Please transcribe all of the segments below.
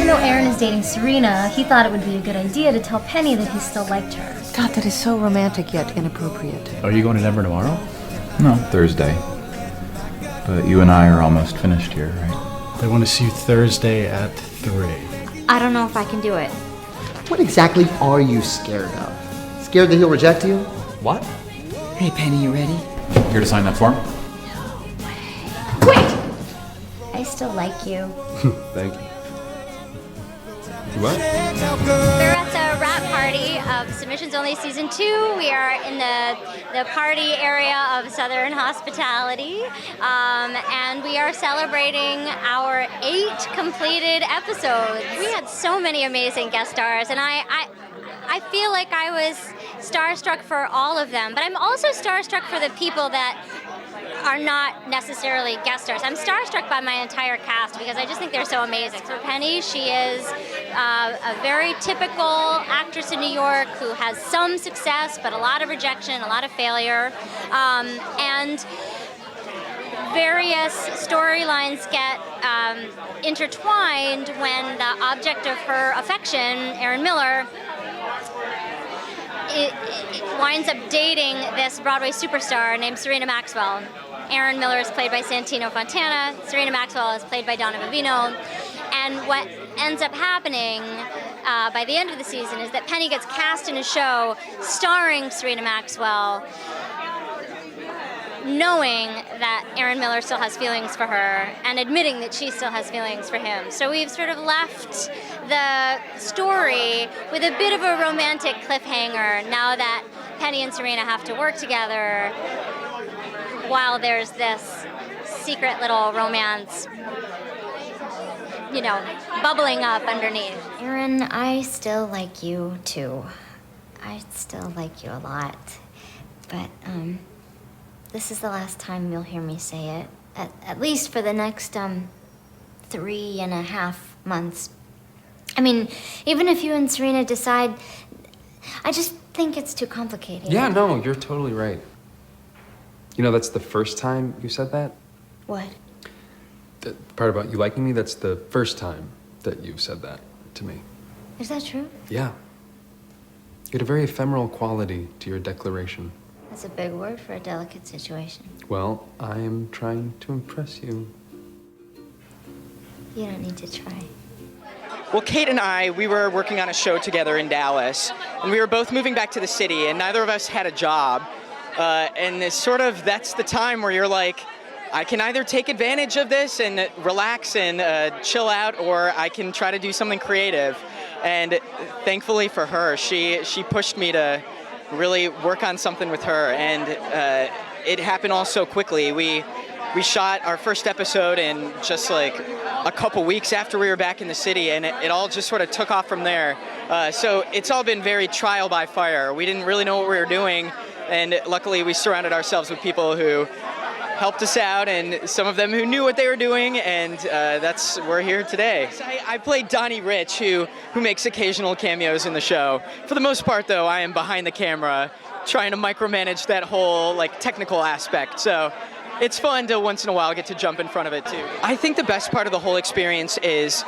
even though Aaron is dating Serena, he thought it would be a good idea to tell Penny that he still liked her. God, that is so romantic yet inappropriate. Are you going to Denver tomorrow? No, Thursday. But you and I are almost finished here, right? They want to see you Thursday at 3. I don't know if I can do it. What exactly are you scared of? Scared that he'll reject you? What? Hey, Penny, you ready? Here to sign that form? Wait! I still like you. Thank you. What? We're at the wrap party of Submissions Only Season 2. We are in the party area of Southern Hospitality, and we are celebrating our 8 completed episodes. We had so many amazing guest stars, and I feel like I was starstruck for all of them, but I'm also starstruck for the people that are not necessarily guest stars. I'm starstruck by my entire cast because I just think they're so amazing. For Penny, she is a very typical actress in New York who has some success, but a lot of rejection, a lot of failure, and various storylines get intertwined when the object of her affection, Aaron Miller, it winds up dating this Broadway superstar named Serena Maxwell. Aaron Miller is played by Santino Fontana. Serena Maxwell is played by Donna Vivino. And what ends up happening by the end of the season is that Penny gets cast in a show starring Serena Maxwell, knowing that Aaron Miller still has feelings for her and admitting that she still has feelings for him. So we've sort of left the story with a bit of a romantic cliffhanger now that Penny and Serena have to work together while there's this secret little romance, you know, bubbling up underneath. Aaron, I still like you too. I still like you a lot. But, this is the last time you'll hear me say it. At least for the next, 3.5 months. I mean, even if you and Serena decide, I just think it's too complicated. Yeah, no, you're totally right. You know, that's the first time you said that? What? The part about you liking me, that's the first time that you've said that to me. Is that true? Yeah. You had a very ephemeral quality to your declaration. That's a big word for a delicate situation. Well, I am trying to impress you. You don't need to try. Well, Kate and I, we were working on a show together in Dallas, and we were both moving back to the city, and neither of us had a job. And it's sort of, that's the time where you're like, I can either take advantage of this and relax and chill out, or I can try to do something creative. And thankfully for her, she pushed me to really work on something with her, and it happened all so quickly. We shot our first episode in just like a couple weeks after we were back in the city, and it all just sort of took off from there. So it's all been very trial by fire. We didn't really know what we were doing, and luckily we surrounded ourselves with people who helped us out, and some of them who knew what they were doing, and we're here today. I played Donnie Rich, who makes occasional cameos in the show. For the most part, though, I am behind the camera, trying to micromanage that whole like technical aspect. So it's fun to once in a while get to jump in front of it too. I think the best part of the whole experience is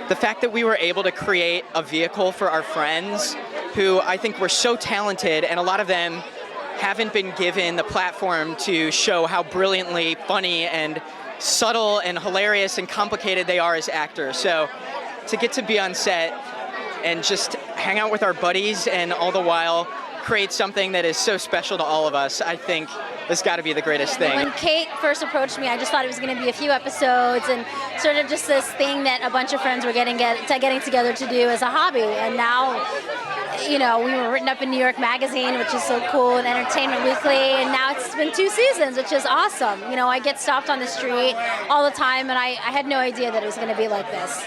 the fact that we were able to create a vehicle for our friends who I think were so talented, and a lot of them haven't been given the platform to show how brilliantly funny and subtle and hilarious and complicated they are as actors. So to get to be on set and just hang out with our buddies and all the while create something that is so special to all of us, I think has got to be the greatest thing. When Kate first approached me, I just thought it was going to be a few episodes and sort of just this thing that a bunch of friends were getting together to do as a hobby. And now, you know, we were written up in New York Magazine, which is so cool, and Entertainment Weekly, and now it's been 2 seasons, which is awesome. You know, I get stopped on the street all the time, and I had no idea that it was going to be like this.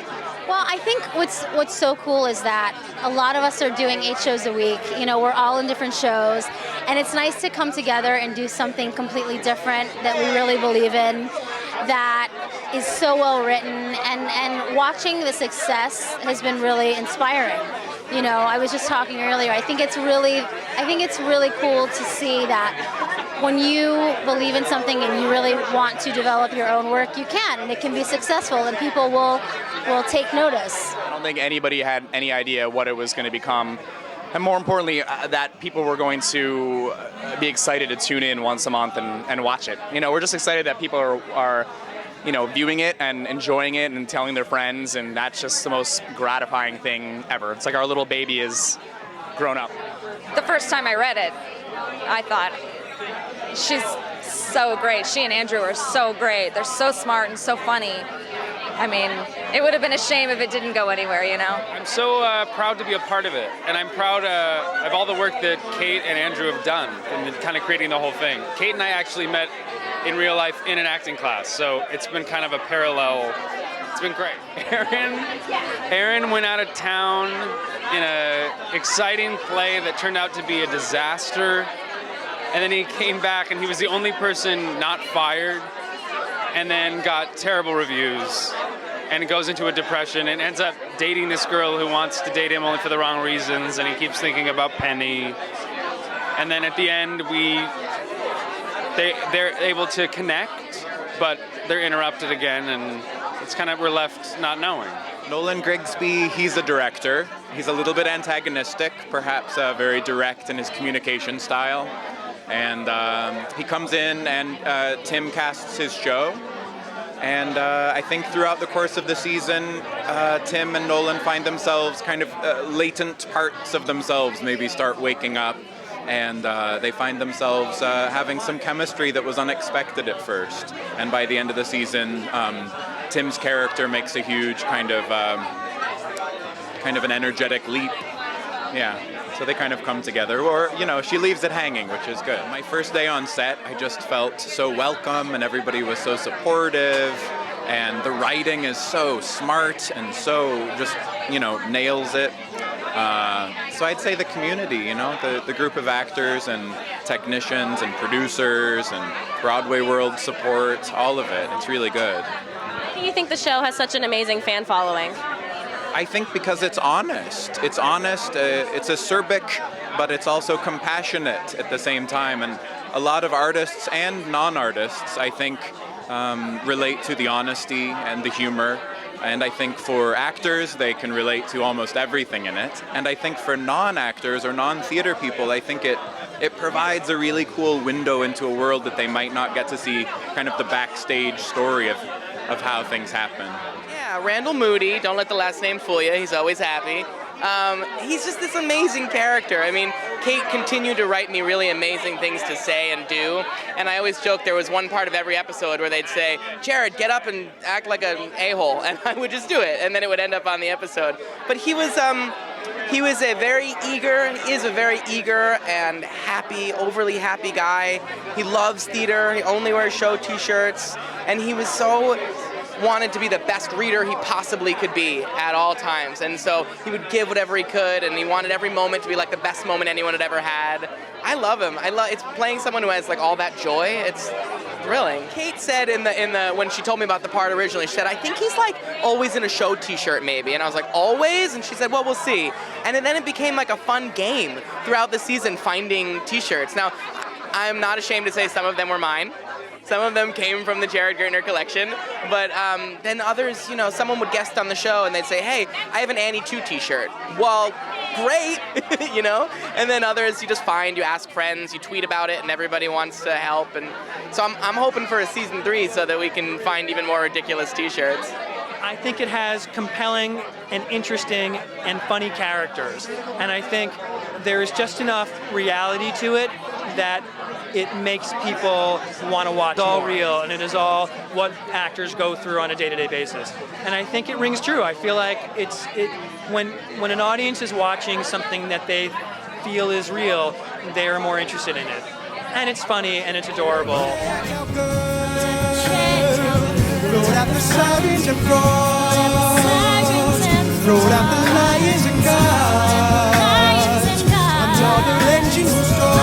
Well, I think what's so cool is that a lot of us are doing 8 shows a week. You know, we're all in different shows, and it's nice to come together and do something completely different that we really believe in, that is so well written, and watching the success has been really inspiring. You know, I was just talking earlier, I think it's really cool to see that when you believe in something and you really want to develop your own work, you can, and it can be successful, and people will take notice. I don't think anybody had any idea what it was going to become, and more importantly, that people were going to be excited to tune in once a month and watch it. You know, we're just excited that people are viewing it and enjoying it and telling their friends, and that's just the most gratifying thing ever. It's like our little baby is grown up. The first time I read it, I thought, she's so great. She and Andrew are so great. They're so smart and so funny. I mean, it would have been a shame if it didn't go anywhere, you know? I'm so proud to be a part of it, and I'm proud of all the work that Kate and Andrew have done in kind of creating the whole thing. Kate and I actually met in real life in an acting class, so it's been kind of a parallel. It's been great. Aaron went out of town in an exciting play that turned out to be a disaster, and then he came back and he was the only person not fired, and then got terrible reviews, and goes into a depression and ends up dating this girl who wants to date him only for the wrong reasons, and he keeps thinking about Penny. And then at the end, they're able to connect, but they're interrupted again, and it's kind of, we're left not knowing. Nolan Grigsby, he's a director. He's a little bit antagonistic, perhaps very direct in his communication style. And he comes in and Tim casts his show. And I think throughout the course of the season, Tim and Nolan find themselves kind of latent parts of themselves maybe start waking up. And they find themselves having some chemistry that was unexpected at first. And by the end of the season, Tim's character makes a huge kind of an energetic leap. Yeah. So they kind of come together, or, she leaves it hanging, which is good. My first day on set, I just felt so welcome, and everybody was so supportive, and the writing is so smart and so just, nails it. So I'd say the community, the group of actors and technicians and producers and BroadwayWorld support, all of it. It's really good. Why do you think the show has such an amazing fan following? I think because it's honest. It's honest, it's acerbic, but it's also compassionate at the same time. And a lot of artists and non-artists, I think, relate to the honesty and the humor. And I think for actors, they can relate to almost everything in it. And I think for non-actors or non-theater people, I think it provides a really cool window into a world that they might not get to see, kind of the backstage story of how things happen. Yeah, Randall Moody, don't let the last name fool you, he's always happy. He's just this amazing character. I mean, Kate continued to write me really amazing things to say and do, and I always joke there was one part of every episode where they'd say, Jared, get up and act like an a-hole, and I would just do it, and then it would end up on the episode. But he is a very eager and happy, overly happy guy. He loves theater, he only wears show t-shirts, and he was so wanted to be the best reader he possibly could be at all times. And so he would give whatever he could, and he wanted every moment to be like the best moment anyone had ever had. I love him. It's playing someone who has like all that joy. It's thrilling. Kate said in the when she told me about the part originally, she said, I think he's like always in a show t-shirt maybe. And I was like, always? And she said, well, we'll see. And then it became like a fun game throughout the season, finding t-shirts. Now, I'm not ashamed to say some of them were mine. Some of them came from the Jared Gertner collection, but then others, someone would guest on the show and they'd say, hey, I have an Annie 2 t-shirt. Well, great, And then others you just find, you ask friends, you tweet about it, and everybody wants to help. And so I'm hoping for a season 3 so that we can find even more ridiculous t-shirts. I think it has compelling and interesting and funny characters. And I think there's just enough reality to it that it makes people want to watch. It's all real, and it is all what actors go through on a day-to-day basis. And I think it rings true. I feel like when an audience is watching something that they feel is real, they are more interested in it. And it's funny, and it's adorable. Roll out the lions and guards, another engine will start.